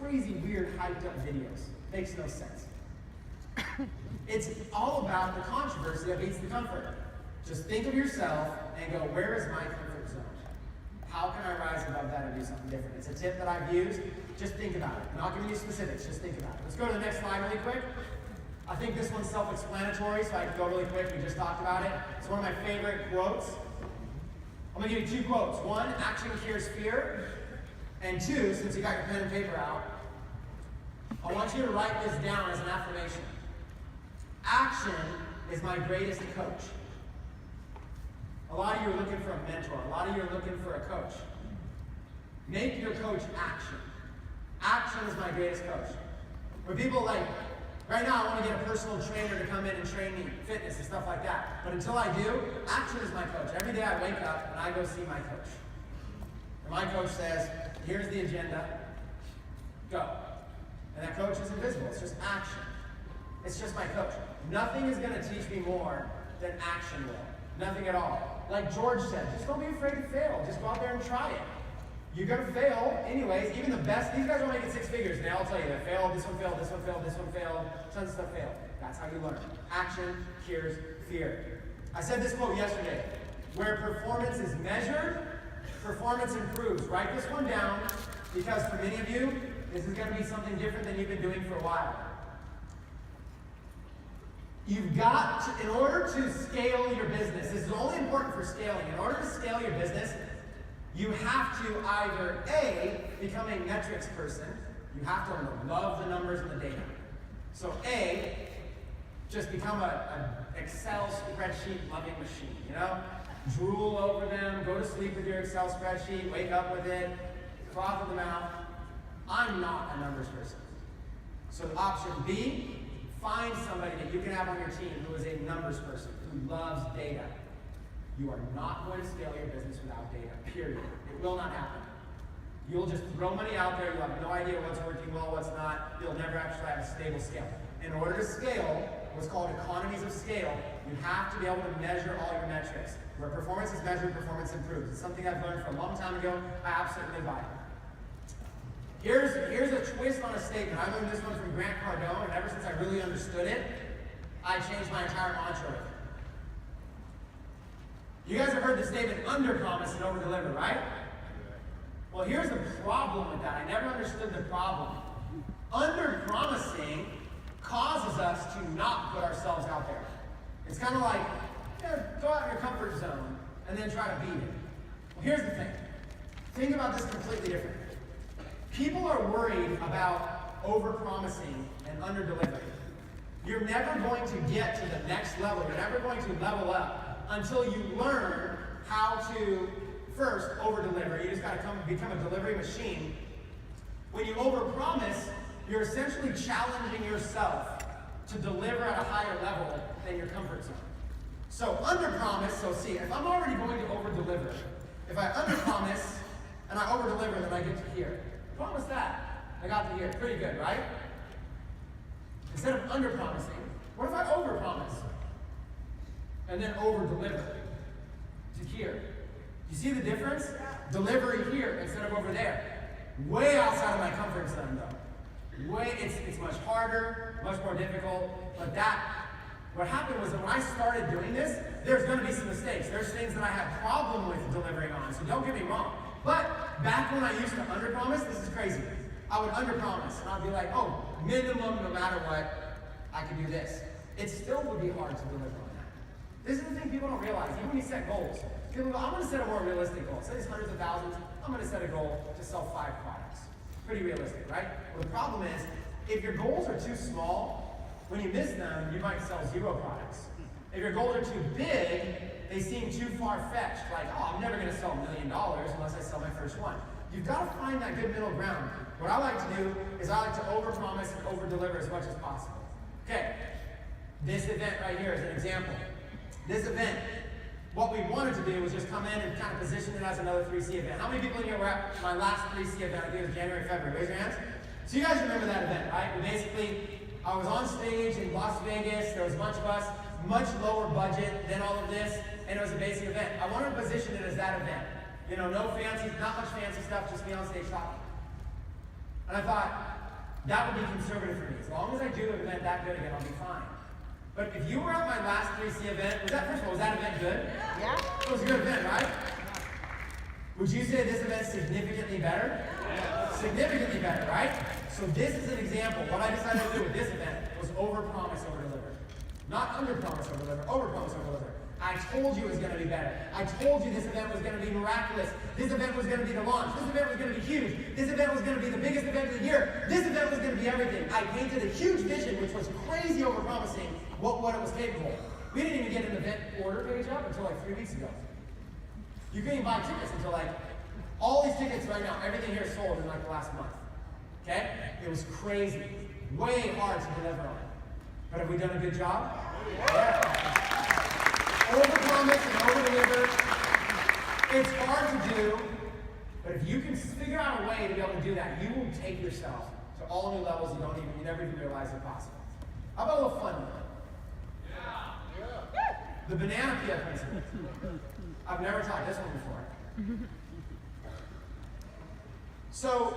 crazy, weird, hyped up videos. Makes no sense. It's all about the controversy that beats the comfort. Just think of yourself and go, where is my comfort zone? How can I rise above that and do something different? It's a tip that I've used. Just think about it. I'm not giving you specifics, just think about it. Let's go to the next slide really quick. I think this one's self-explanatory, so I can go really quick. We just talked about it. It's one of my favorite quotes. I'm going to give you 2 quotes. 1, action cures fear. And 2, since you got your pen and paper out, I want you to write this down as an affirmation. Action is my greatest coach. A lot of you are looking for a mentor. A lot of you are looking for a coach. Make your coach action. Action is my greatest coach. For people like, right now I want to get a personal trainer to come in and train me fitness and stuff like that. But until I do, action is my coach. Every day I wake up and I go see my coach. And my coach says, here's the agenda, go. And that coach is invisible. It's just action. It's just my coach. Nothing is going to teach me more than action will. Nothing at all. Like George said, just don't be afraid to fail. Just go out there and try it. You're going to fail anyways. Even the best, these guys are making 6 figures, and they all tell you they failed, this one failed, this one failed, this one failed, tons of stuff failed. That's how you learn. Action cures fear. I said this quote yesterday. Where performance is measured, performance improves. Write this one down, because for many of you, this is going to be something different than you've been doing for a while. You've got to, in order to scale your business, this is only important for scaling. In order to scale your business, you have to either A, become a metrics person. You have to learn to love the numbers and the data. So A, just become an Excel spreadsheet loving machine, you know? Drool over them, go to sleep with your Excel spreadsheet, wake up with it, froth of the mouth. I'm not a numbers person. So option B, find somebody that you can have on your team who is a numbers person, who loves data. You are not going to scale your business without data, period. It will not happen. You'll just throw money out there, you'll have no idea what's working well, what's not. You'll never actually have a stable scale. In order to scale, what's called economies of scale, you have to be able to measure all your metrics. Where performance is measured, performance improves. It's something I've learned from a long time ago. I absolutely buy it. Here's a twist on a statement. I learned this one from Grant Cardone, and ever since I really understood it, I changed my entire mantra with it. You guys have heard the statement, under-promise and over-deliver, right? Well, here's the problem with that. I never understood the problem. Under-promising causes us to not put ourselves out there. It's kind of like, go out in your comfort zone and then try to beat it. Well, here's the thing. Think about this completely different. People are worried about over-promising and under-delivering. You're never going to get to the next level. You're never going to level up until you learn how to first over-deliver. You just got to become a delivery machine. When you over-promise, you're essentially challenging yourself to deliver at a higher level than your comfort zone. So under-promise, so see, if I'm already going to over-deliver, if I under-promise and I over-deliver, then I get to here. Promise that. I got to here. Pretty good, right? Instead of under-promising, what if I over-promise? And then over-deliver to here. You see the difference? Delivery here instead of over there. Way outside of my comfort zone, though. It's much harder, much more difficult. But what happened was that when I started doing this, there's going to be some mistakes. There's things that I had problem with delivering on, so don't get me wrong. But back when I used to under-promise, this is crazy. I would under-promise, and I'd be like, oh, minimum, no matter what, I can do this. It still would be hard to deliver on that. This is the thing people don't realize. Even when you set goals, people go, I'm going to set a more realistic goal. Say it's hundreds of thousands. I'm going to set a goal to sell 5 products. Pretty realistic, right? Well, the problem is, if your goals are too small, when you miss them, you might sell 0 products. If your goals are too big, they seem too far-fetched, like, oh, I'm never going to sell $1 million unless I sell my first one. You've got to find that good middle ground. What I like to do is I like to over-promise and over-deliver as much as possible. Okay, this event right here is an example. This event, what we wanted to do was just come in and kind of position it as another 3C event. How many people in here were at my last 3C event? I think it was January, February. Raise your hands. So you guys remember that event, right? I was on stage in Las Vegas. There was a bunch of us, much lower budget than all of this, and it was a basic event. I wanted to position it as that event. You know, not much fancy stuff, just me on stage talking. And I thought, that would be conservative for me. As long as I do an event that good again, I'll be fine. But if you were at my last 3C event, first of all, was that event good? Yeah. It was a good event, right? Would you say this event's significantly better? Yeah. Significantly better, right? So this is an example. What I decided to do with this event was overpromise, overdeliver. Not underpromise, overdeliver, overpromise, overdeliver. I told you it was going to be better. I told you this event was going to be miraculous. This event was going to be the launch. This event was going to be huge. This event was going to be the biggest event of the year. This event was going to be everything. I painted a huge vision, which was crazy overpromising what it was capable of. We didn't even get an event order page up until like 3 weeks ago. You couldn't even buy tickets until like, all these tickets right now, everything here is sold in like the last month. Okay? It was crazy. Way hard to deliver on. But have we done a good job? Yeah. Overpromise and overdeliver. It's hard to do, but if you can figure out a way to be able to do that, you will take yourself to all new levels you never even realized are possible. How about a little fun one? Yeah. The banana peel principle. I've never taught this one before. So,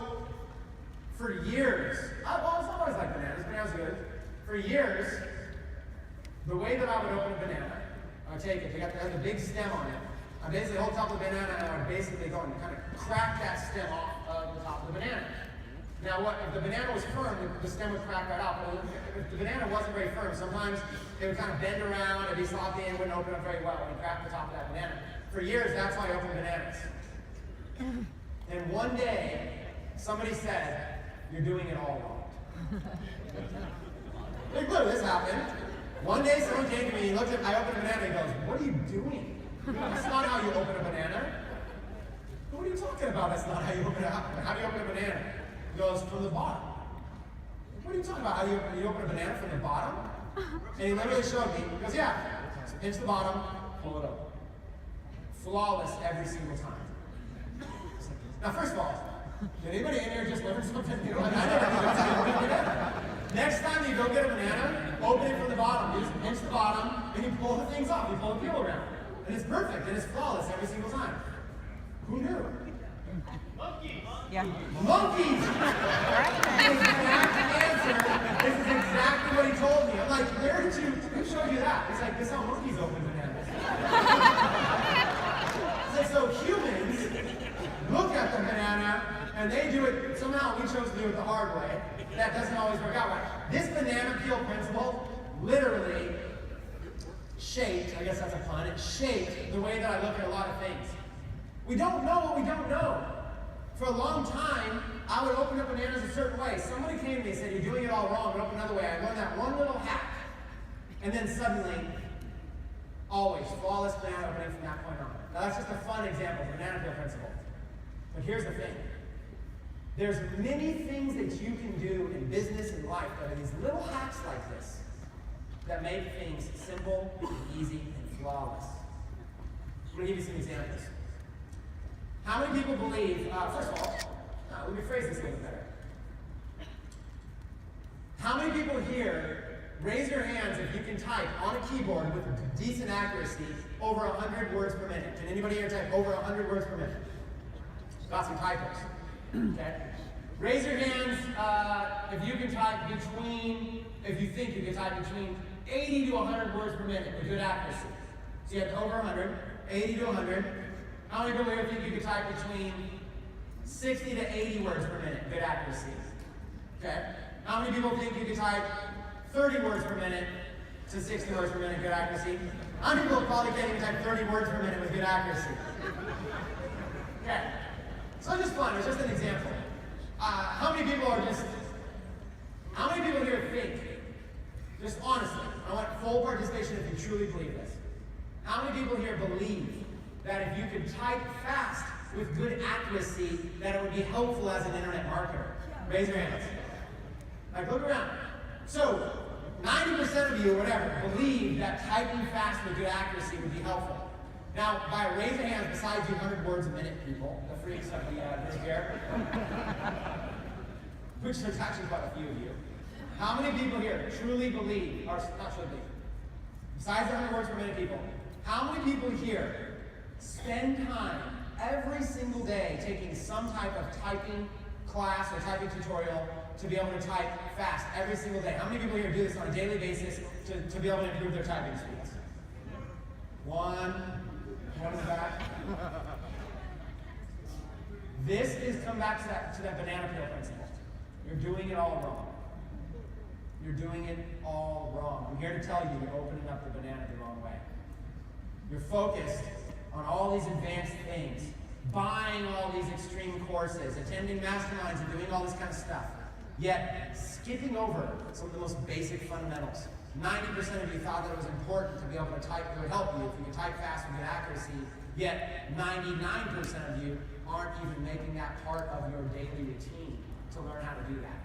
for years, it's not always like bananas. Bananas are good. For years, the way that I would open a banana, I would take it, it has a big stem on it. I basically hold top of the banana and I would basically go and kind of crack that stem off of the top of the banana. Now, if the banana was firm, the stem would crack right off. But if the banana wasn't very firm, sometimes it would kind of bend around, it'd be sloppy, and wouldn't open up very well when you cracked the top of that banana. For years, that's how I opened bananas. And one day, somebody said, "You're doing it all wrong." Like, look, this happened. One day, someone came to me, he looked at, I opened a banana, and he goes, "What are you doing? That's not how you open a banana." What are you talking about? That's not how you open it. How do you open a banana? He goes, "From the bottom." What are you talking about? How do you open a banana from the bottom? And he literally showed me. He goes, "Yeah. So pinch the bottom, pull it up. Flawless every single time." Now, first of all, did anybody in here just learn something new? I never knew that's how you open a banana. Next time you go get a banana, open it from the bottom. You just pinch the bottom, and you pull the things off. You pull the peel around. And it's perfect, and it's flawless every single time. Who knew? Monkeys! Yeah. Monkeys! This is exactly what he told me. I'm like, who showed you that? It's like, this is how monkeys open bananas. It's like, so humans look at the banana, and they do it, somehow we chose to do it the hard way. That doesn't always work out right. This banana peel principle literally shaped, I guess that's a pun, it shaped the way that I look at a lot of things. We don't know what we don't know. For a long time, I would open up bananas a certain way. Somebody came to me and said, "You're doing it all wrong, but open another way." I learned that one little hack. And then suddenly, always, flawless banana opening from that point on. Now that's just a fun example of the banana peel principle. But here's the thing. There's many things that you can do in business and life that are these little hacks like this that make things simple, easy, and flawless. I'm going to give you some examples. How many people believe, first of all, let me phrase this a little better. How many people here, raise your hands if you can type on a keyboard with decent accuracy over 100 words per minute? Can anybody here type over 100 words per minute? Got some typos. Okay. Raise your hands if you can type if you think you can type between 80 to 100 words per minute with good accuracy. So you have over 100, 80 to 100. How many people here think you can type between 60 to 80 words per minute, good accuracy? Okay. How many people think you can type 30 words per minute to 60 words per minute, good accuracy? How many people probably can't even type 30 words per minute with good accuracy? Okay. So just fun, it's just an example. How many people here think, just honestly, I want full participation if you truly believe this. How many people here believe that if you could type fast with good accuracy, that it would be helpful as an internet marketer? Raise your hands. Like, look around. So, 90% of you, or whatever, believe that typing fast with good accuracy would be helpful. Now, by a raise of hands, besides you 100 words a minute people, the freaks of the group here, which there's actually quite a few of you, how many people here truly believe, or not truly believe, besides the 100 words per minute people, how many people here spend time every single day taking some type of typing class or typing tutorial to be able to type fast every single day? How many people here do this on a daily basis to be able to improve their typing speeds? One in the back. This is come back to that banana peel principle. You're doing it all wrong. You're doing it all wrong. I'm here to tell you you're opening up the banana the wrong way. You're focused on all these advanced things, buying all these extreme courses, attending masterminds, and doing all this kind of stuff. Yet, skipping over some of the most basic fundamentals. 90% of you thought that it was important to be able to type. It would help you if you could type fast with good accuracy. Yet, 99% of you aren't even making that part of your daily routine to learn how to do that.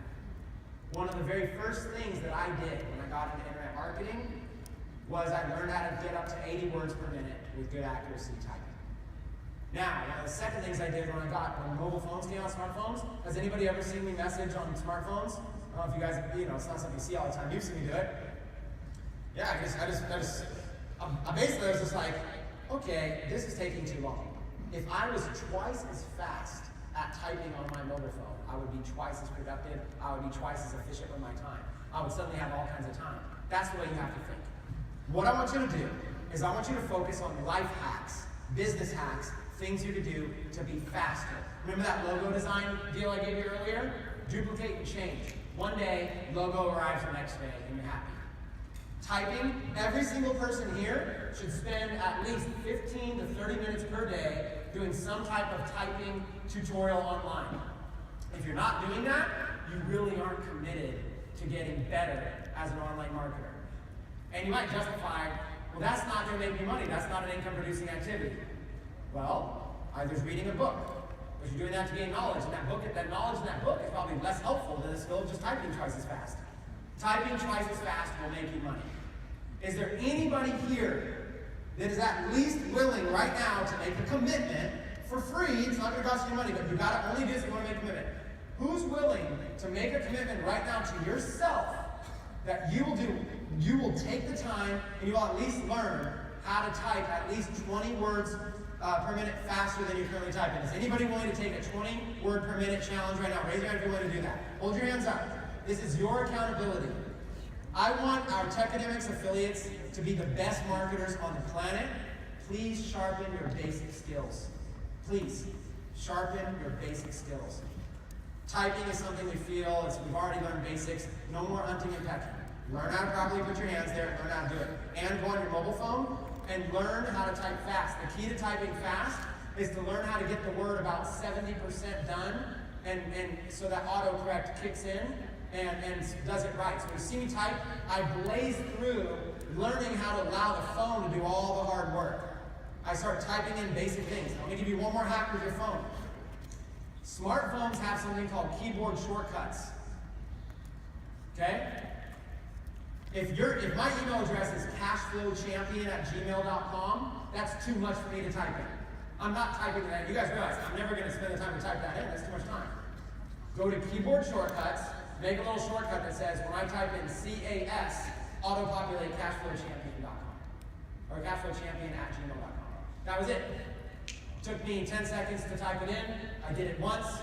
One of the very first things that I did when I got into internet marketing was I learned how to get up to 80 words per minute with good accuracy typing. Now, one of the second things I did when mobile phones came out, smartphones, has anybody ever seen me message on smartphones? I don't know if you guys, it's not something you see all the time. You've seen me do it. Yeah, I basically was just like, okay, this is taking too long. If I was twice as fast at typing on my mobile phone, I would be twice as productive, I would be twice as efficient with my time. I would suddenly have all kinds of time. That's the way you have to think. What I want you to do is I want you to focus on life hacks, business hacks, things you could do to be faster. Remember that logo design deal I gave you earlier? Duplicate and change. One day, logo arrives the next day, and you're happy. Typing, every single person here should spend at least 15 to 30 minutes per day doing some type of typing tutorial online. If you're not doing that, you really aren't committed to getting better as an online marketer. And you might justify, well, that's not going to make me money. That's not an income-producing activity. Well, either reading a book, but you're doing that to gain knowledge, and that knowledge in that book is probably less helpful than the skill of just typing twice as fast. Typing twice as fast will make you money. Is there anybody here that is at least willing right now to make a commitment for free? It's not going to cost you money, but you got to only do this if you want to make a commitment. Who's willing to make a commitment right now to yourself that you will take the time and you will at least learn how to type at least 20 words per minute faster than you're currently typing? Is anybody willing to take a 20 word per minute challenge right now? Raise your hand if you're willing to do that. Hold your hands up. This is your accountability. I want our Techademics affiliates to be the best marketers on the planet. Please sharpen your basic skills. Please sharpen your basic skills. Typing is something we feel, we've already learned basics. No more hunting and pecking. Learn how to properly put your hands there, learn how to do it. And go on your mobile phone and learn how to type fast. The key to typing fast is to learn how to get the word about 70% done, and so that autocorrect kicks in and does it right. So when you see me type, I blaze through learning how to allow the phone to do all the hard work. I start typing in basic things. I'm going to give you one more hack with your phone. Smartphones have something called keyboard shortcuts. Okay? If my email address is cashflowchampion@gmail.com, that's too much for me to type in. I'm not typing that. You guys realize I'm never going to spend the time to type that in. That's too much time. Go to keyboard shortcuts, make a little shortcut that says, when I type in CAS, auto-populate cashflowchampion.com or cashflowchampion@gmail.com. That was it. Took me 10 seconds to type it in. I did it once,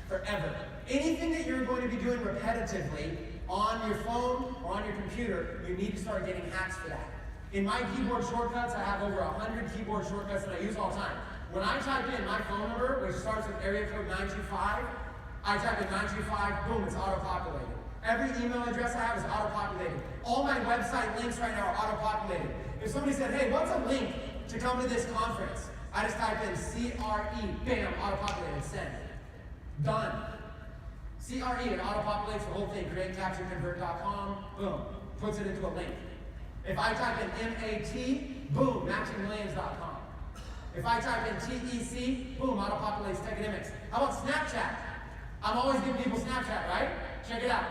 forever. Anything that you're going to be doing repetitively on your phone or on your computer, you need to start getting hacks for that. In my keyboard shortcuts, I have over 100 keyboard shortcuts that I use all the time. When I type in my phone number, which starts with area code 925, I type in 925, boom, it's auto-populated. Every email address I have is auto-populated. All my website links right now are auto-populated. If somebody said, hey, what's a link to come to this conference? I just type in CRE, bam, auto-populated, send. Done. CRE, it auto-populates the whole thing, createcaptureconvert.com, boom, puts it into a link. If I type in MAT, boom, matchingmillions.com. If I type in TEC, boom, auto-populates Techademics. How about Snapchat? I'm always giving people Snapchat, right? Check it out.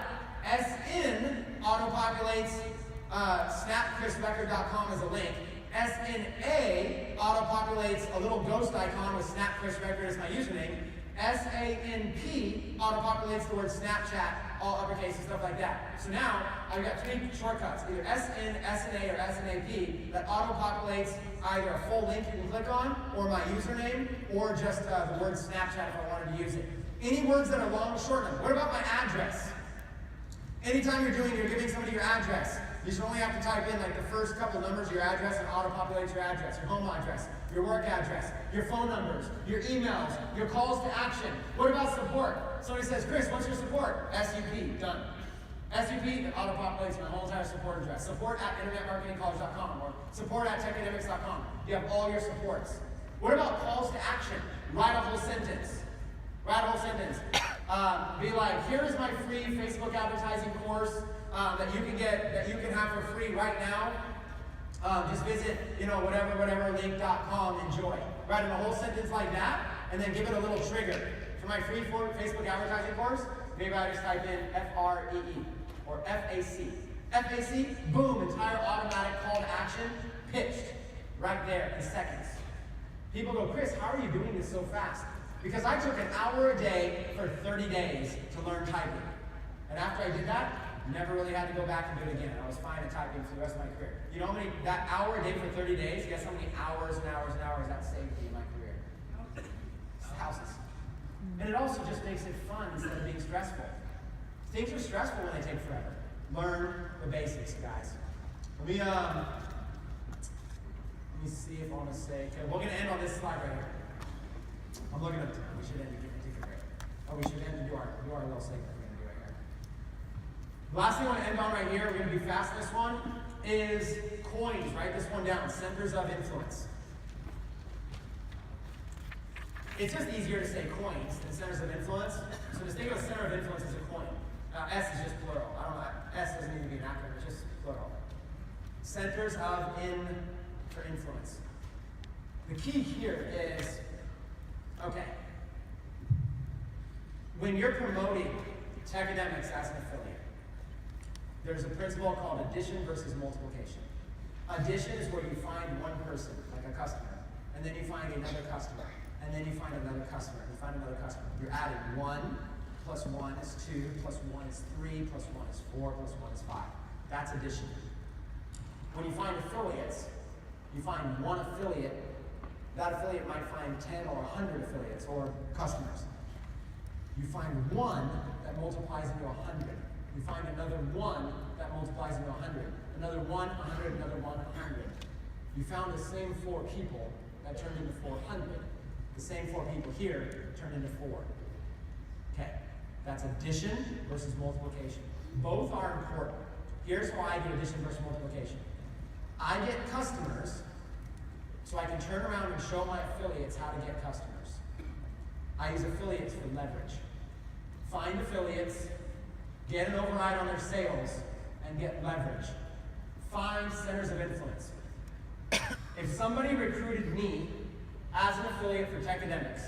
SN auto-populates snapchrisrecord.com as a link. SNA auto-populates a little ghost icon with Snap Chris Record as my username. SANP auto-populates the word Snapchat all uppercase and stuff like that. So now I've got 3 shortcuts, either SN, SNA, or SNAP that auto-populates either a full link you can click on, or my username, or just the word Snapchat if I wanted to use it. Any words that are long, short. What about my address? Anytime you're giving somebody your address, you should only have to type in like the first couple numbers of your address and auto-populates your address, your home address, your work address, your phone numbers, your emails, your calls to action. What about support? Somebody says, Chris, what's your support? SUP, done. SUP, it auto-populates my whole entire support address. Support at internetmarketingcollege.com or support at techacademics.com. You have all your supports. What about calls to action? Write a whole sentence. Write a whole sentence. Be like, here is my free Facebook advertising course that you can have for free right now. Just visit, whatever link.com, enjoy. Write in a whole sentence like that, and then give it a little trigger. For my free Facebook advertising course, maybe I just type in FREE or FAC. FAC, boom, entire automatic call to action, pitched right there in seconds. People go, Chris, how are you doing this so fast? Because I took an hour a day for 30 days to learn typing. And after I did that, never really had to go back and do it again. I was fine at typing for the rest of my career. You know how many, that hour a day for 30 days, guess how many hours and hours and hours that saved me in my career? Houses. And it also just makes it fun instead of being stressful. Things are stressful when they take forever. Learn the basics, guys. Let me see if I want to say, okay, we're going to end on this slide right here. I'm looking at time. We should end to take a break. Oh, we should end to do our little segment we're going to do right here. The last thing I want to end on right here, we're going to be fast this one, is coins. Write this one down. Centers of influence. It's just easier to say coins than centers of influence. So just think of a center of influence as a coin. S is just plural. I don't know. S doesn't need to be an acronym. It's just plural. Centers of for influence. The key here is, okay, when you're promoting Techademics as an affiliate, there's a principle called addition versus multiplication. Addition is where you find one person, like a customer, and then you find another customer, and then you find another customer, and you find another customer. You're adding 1 plus 1 is 2, plus 1 is 3, plus 1 is 4, plus 1 is 5. That's addition. When you find affiliates, you find one affiliate. That affiliate might find 10 or 100 affiliates or customers. You find one that multiplies into 100. You find another one that multiplies into 100. Another 1, 100, another 1, 100. You found the same 4 people that turned into 400. The same 4 people here turned into 4. Okay, that's addition versus multiplication. Both are important. Here's why I do addition versus multiplication. I get customers so I can turn around and show my affiliates how to get customers. I use affiliates for leverage. Find affiliates, get an override on their sales, and get leverage. Find centers of influence. If somebody recruited me as an affiliate for Techademics,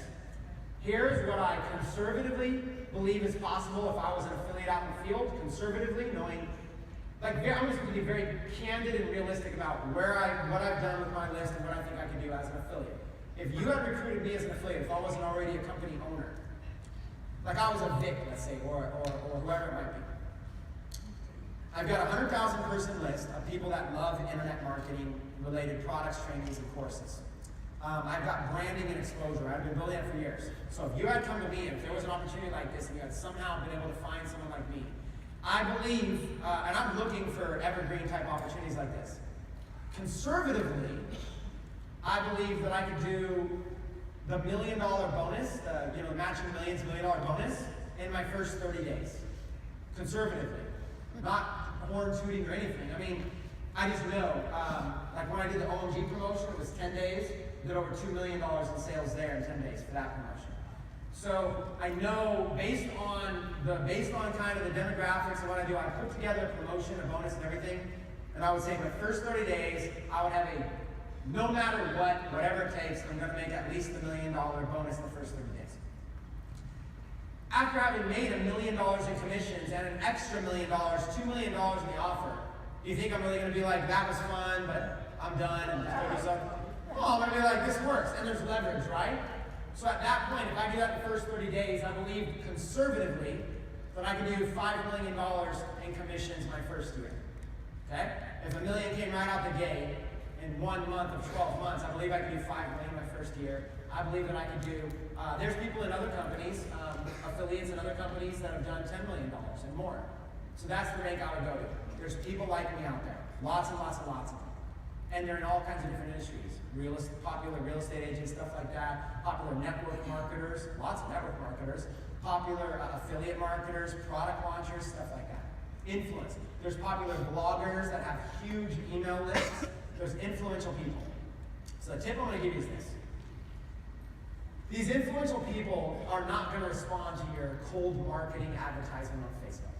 here's what I conservatively believe is possible if I was an affiliate out in the field, conservatively, knowing, I'm just going to be very candid and realistic about what I've done with my list and what I think I can do as an affiliate. If you had recruited me as an affiliate, if I wasn't already a company owner, like I was a Vic, let's say, or whoever it might be, I've got a 100,000 person list of people that love internet marketing related products, trainings, and courses. I've got branding and exposure. I've been building it for years. So if you had come to me, and if there was an opportunity like this, and you had somehow been able to find someone like me, I believe, and I'm looking for evergreen type opportunities like this. Conservatively, I believe that I could do the $1 million bonus, matching millions, $1 million bonus in my first 30 days. Conservatively. Not horn tooting or anything. I mean, I just know, like when I did the OMG promotion, it was 10 days, did over $2 million in sales there in 10 days for that promotion. So I know based on kind of the demographics of what I do, I put together a promotion, a bonus, and everything. And I would say in the first 30 days, I would have no matter what, whatever it takes, I'm going to make at least $1 million bonus in the first 30 days. After having made $1 million in commissions and an extra $1 million, $2 million in the offer, do you think I'm really going to be like, that was fun, but I'm done and just focus on? Oh, I'm going to be like, this works, and there's leverage, right? So at that point, if I do that in the first 30 days, I believe conservatively that I could do $5 million in commissions my first year. Okay? If $1 million came right out the gate in 1 month of 12 months, I believe I could do $5 million my first year. I believe that I could do, there's people in other companies, affiliates in other companies that have done $10 million and more. So that's the rank I would go to. There's people like me out there. Lots and lots and lots of them. And they're in all kinds of different industries. Popular real estate agents, stuff like that. Popular network marketers, lots of network marketers. Popular affiliate marketers, product launchers, stuff like that. Influence. There's popular bloggers that have huge email lists. There's influential people. So the tip I'm going to give you is this. These influential people are not going to respond to your cold marketing advertisement on Facebook.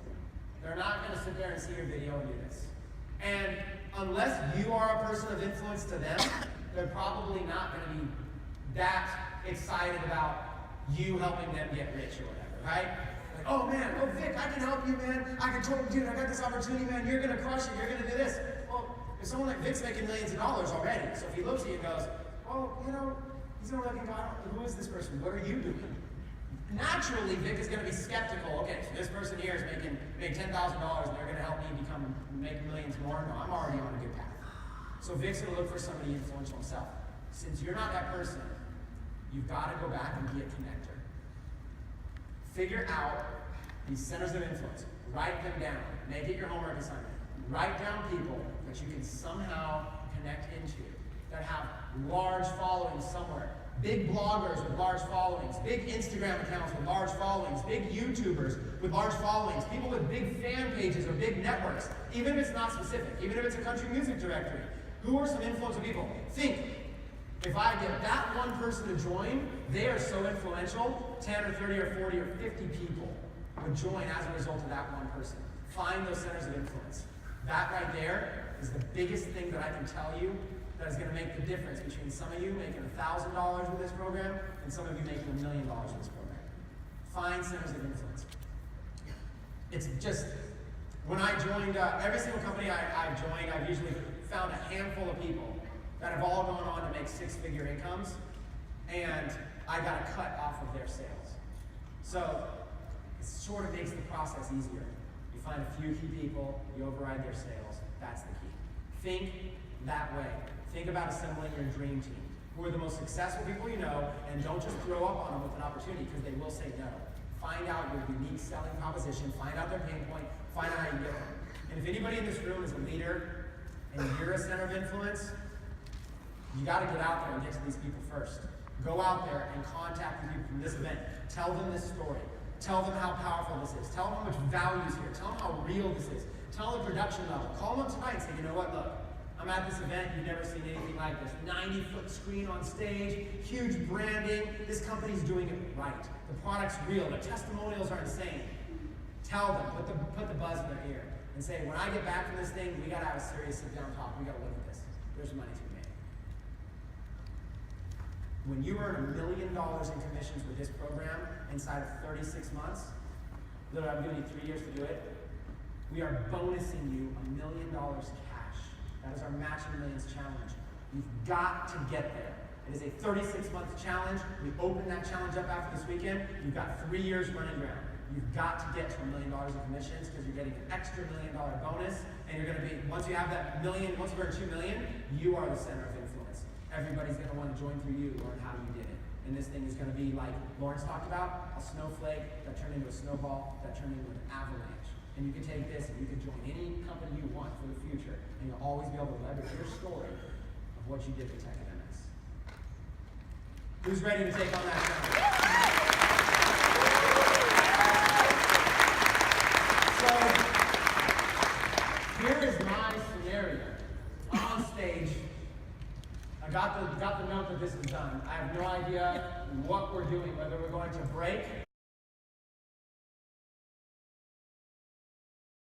They're not going to sit there and see your video and do this. And unless you are a person of influence to them, they're probably not going to be that excited about you helping them get rich or whatever, right? Like, oh man, oh Vic, I can help you, man. I can totally do it. I got this opportunity, man. You're going to crush it. You're going to do this. Well, if someone like Vic's making millions of dollars already, so if he looks at you and goes, well, you know, he's going to look and go, who is this person? What are you doing? Naturally, Vic is going to be skeptical. Okay, so this person here is making $10,000 and they're going to help me make millions more. No, I'm already on a good path. So Vic's going to look for somebody influential himself. Since you're not that person, you've got to go back and be a connector. Figure out these centers of influence. Write them down. Make it your homework assignment. Write down people that you can somehow connect into that have large followings somewhere. Big bloggers with large followings, big Instagram accounts with large followings, big YouTubers with large followings, people with big fan pages or big networks, even if it's not specific, even if it's a country music directory. Who are some influential people? Think, if I get that one person to join, they are so influential, 10 or 30 or 40 or 50 people would join as a result of that one person. Find those centers of influence. That right there is the biggest thing that I can tell you that is going to make the difference between some of you making $1,000 with this program and some of you making $1 million with this program. Find centers of influence. It's just, when I joined, every single company I've joined, I've usually found a handful of people that have all gone on to make six-figure incomes, and I got a cut off of their sales. So it sort of makes the process easier. You find a few key people, you override their sales. That's the key. Think that way. Think about assembling your dream team. Who are the most successful people you know, and don't just throw up on them with an opportunity because they will say no. Find out your unique selling proposition, find out their pain point, find out how you get them. And if anybody in this room is a leader and you're a center of influence, you got to get out there and get to these people first. Go out there and contact the people from this event. Tell them this story. Tell them how powerful this is. Tell them how much value is here. Tell them how real this is. Tell them the production level. Call them tonight and say, you know what, look, I'm at this event, you've never seen anything like this. 90-foot screen on stage, huge branding. This company's doing it right. The product's real. The testimonials are insane. Tell them, put the buzz in their ear, and say, when I get back from this thing, we got to have a serious sit-down talk. We got to look at this. There's money to be made. When you earn $1 million in commissions with this program inside of 36 months, literally I'm giving you 3 years to do it, we are bonusing you $1 million cash. That is our Matching Millions Challenge. You've got to get there. It is a 36-month challenge. We open that challenge up after this weekend. You've got 3 years running ground. You've got to get to $1 million in commissions because you're getting an extra $1 million bonus. And you're going to be, once you have that million, once you earn $2 million, you are the center of influence. Everybody's going to want to join through you, learn how you did it. And this thing is going to be like Lawrence talked about, a snowflake that turned into a snowball, that turned into an avalanche. And you can take this and you can join any company you want for the future, and you'll always be able to leverage your story of what you did with Tech MX. Who's ready to take on that challenge? So, here is my scenario. I'm on stage. I got the note that this is done. I have no idea what we're doing, whether we're going to break